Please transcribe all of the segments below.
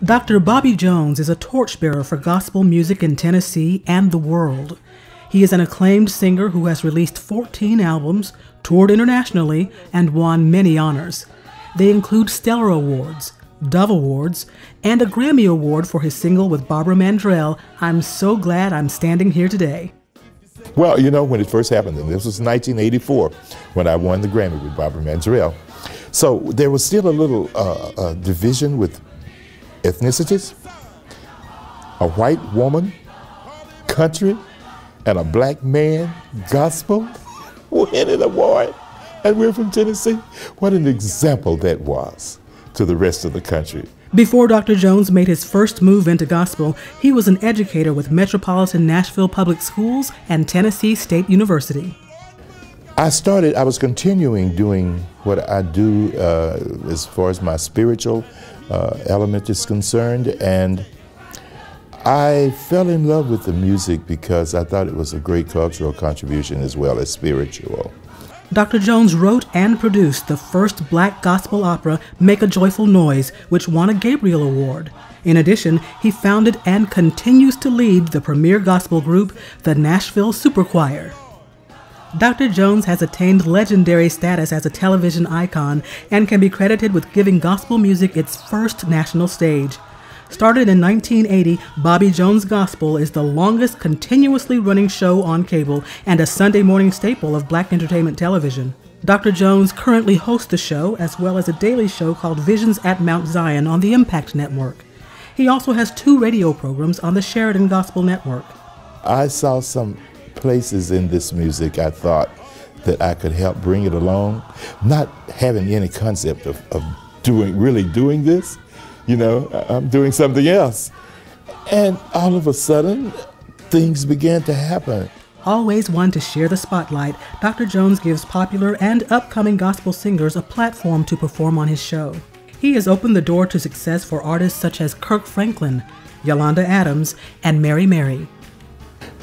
Dr. Bobby Jones is a torchbearer for gospel music in Tennessee and the world. He is an acclaimed singer who has released 14 albums, toured internationally, and won many honors. They include Stellar Awards, Dove Awards, and a Grammy Award for his single with Barbara Mandrell, "I'm So Glad I'm Standing Here Today." Well, you know, when it first happened, and this was 1984, when I won the Grammy with Barbara Mandrell. So there was still a little division with ethnicities. A white woman, country, and a black man, gospel, winning an award. And we're from Tennessee. What an example that was to the rest of the country. Before Dr. Jones made his first move into gospel, he was an educator with Metropolitan Nashville Public Schools and Tennessee State University. I was continuing doing what I do as far as my spiritual element is concerned, and I fell in love with the music because I thought it was a great cultural contribution as well as spiritual. Dr. Jones wrote and produced the first black gospel opera, Make a Joyful Noise, which won a Gabriel Award. In addition, he founded and continues to lead the premier gospel group, the Nashville Superchoir. Dr. Jones has attained legendary status as a television icon and can be credited with giving gospel music its first national stage. Started in 1980, Bobby Jones Gospel is the longest continuously running show on cable and a Sunday morning staple of black entertainment television. Dr. Jones currently hosts the show as well as a daily show called Visions at Mount Zion on the Impact Network. He also has 2 radio programs on the Sheridan Gospel Network. I saw some places in this music I thought that I could help bring it along, not having any concept of really doing this. You know, I'm doing something else. And all of a sudden, things began to happen. Always one to share the spotlight, Dr. Jones gives popular and upcoming gospel singers a platform to perform on his show. He has opened the door to success for artists such as Kirk Franklin, Yolanda Adams, and Mary Mary.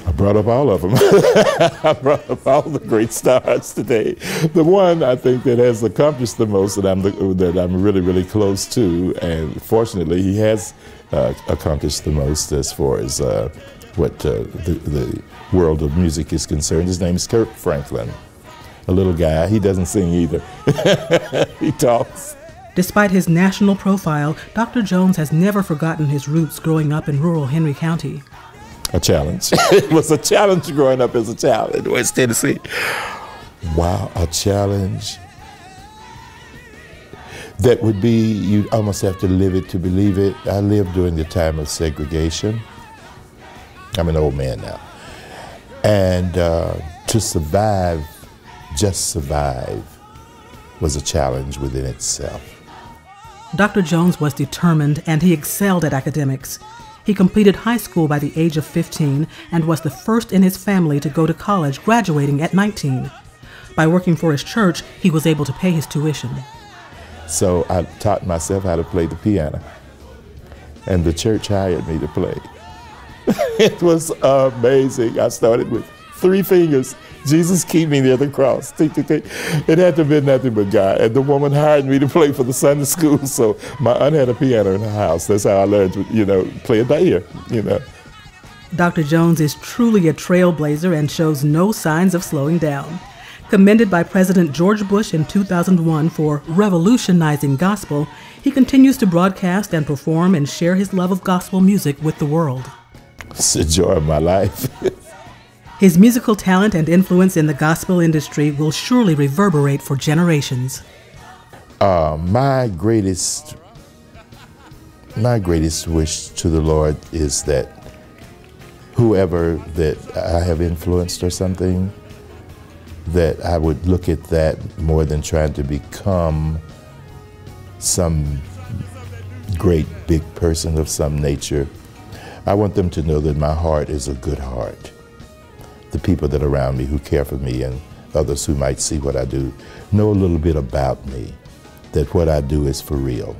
I brought up all of them. I brought up all the great stars today. The one I think that has accomplished the most that I'm really, really close to, and fortunately he has accomplished the most as far as what the world of music is concerned. His name is Kirk Franklin, a little guy. He doesn't sing either. He talks. Despite his national profile, Dr. Jones has never forgotten his roots growing up in rural Henry County. A challenge. It was a challenge growing up as a child in West Tennessee. Wow, a challenge that would be, you almost have to live it to believe it. I lived during the time of segregation. I'm an old man now. And to survive, just survive, was a challenge within itself. Dr. Jones was determined and he excelled at academics. He completed high school by the age of 15 and was the first in his family to go to college, graduating at 19. By working for his church, he was able to pay his tuition. So I taught myself how to play the piano, and the church hired me to play. It was amazing. I started with 3 fingers. Jesus, keep me near the cross. Tick, tick, tick. It had to be nothing but God. And the woman hired me to play for the Sunday school, so my aunt had a piano in her house. That's how I learned to, play it by ear, Dr. Jones is truly a trailblazer and shows no signs of slowing down. Commended by President George Bush in 2001 for revolutionizing gospel, he continues to broadcast and perform and share his love of gospel music with the world. It's the joy of my life. His musical talent and influence in the gospel industry will surely reverberate for generations. My greatest wish to the Lord is that whoever that I have influenced or something, that I would look at that more than trying to become some great big person of some nature. I want them to know that my heart is a good heart. The people that are around me who care for me and others who might see what I do know a little bit about me, that what I do is for real.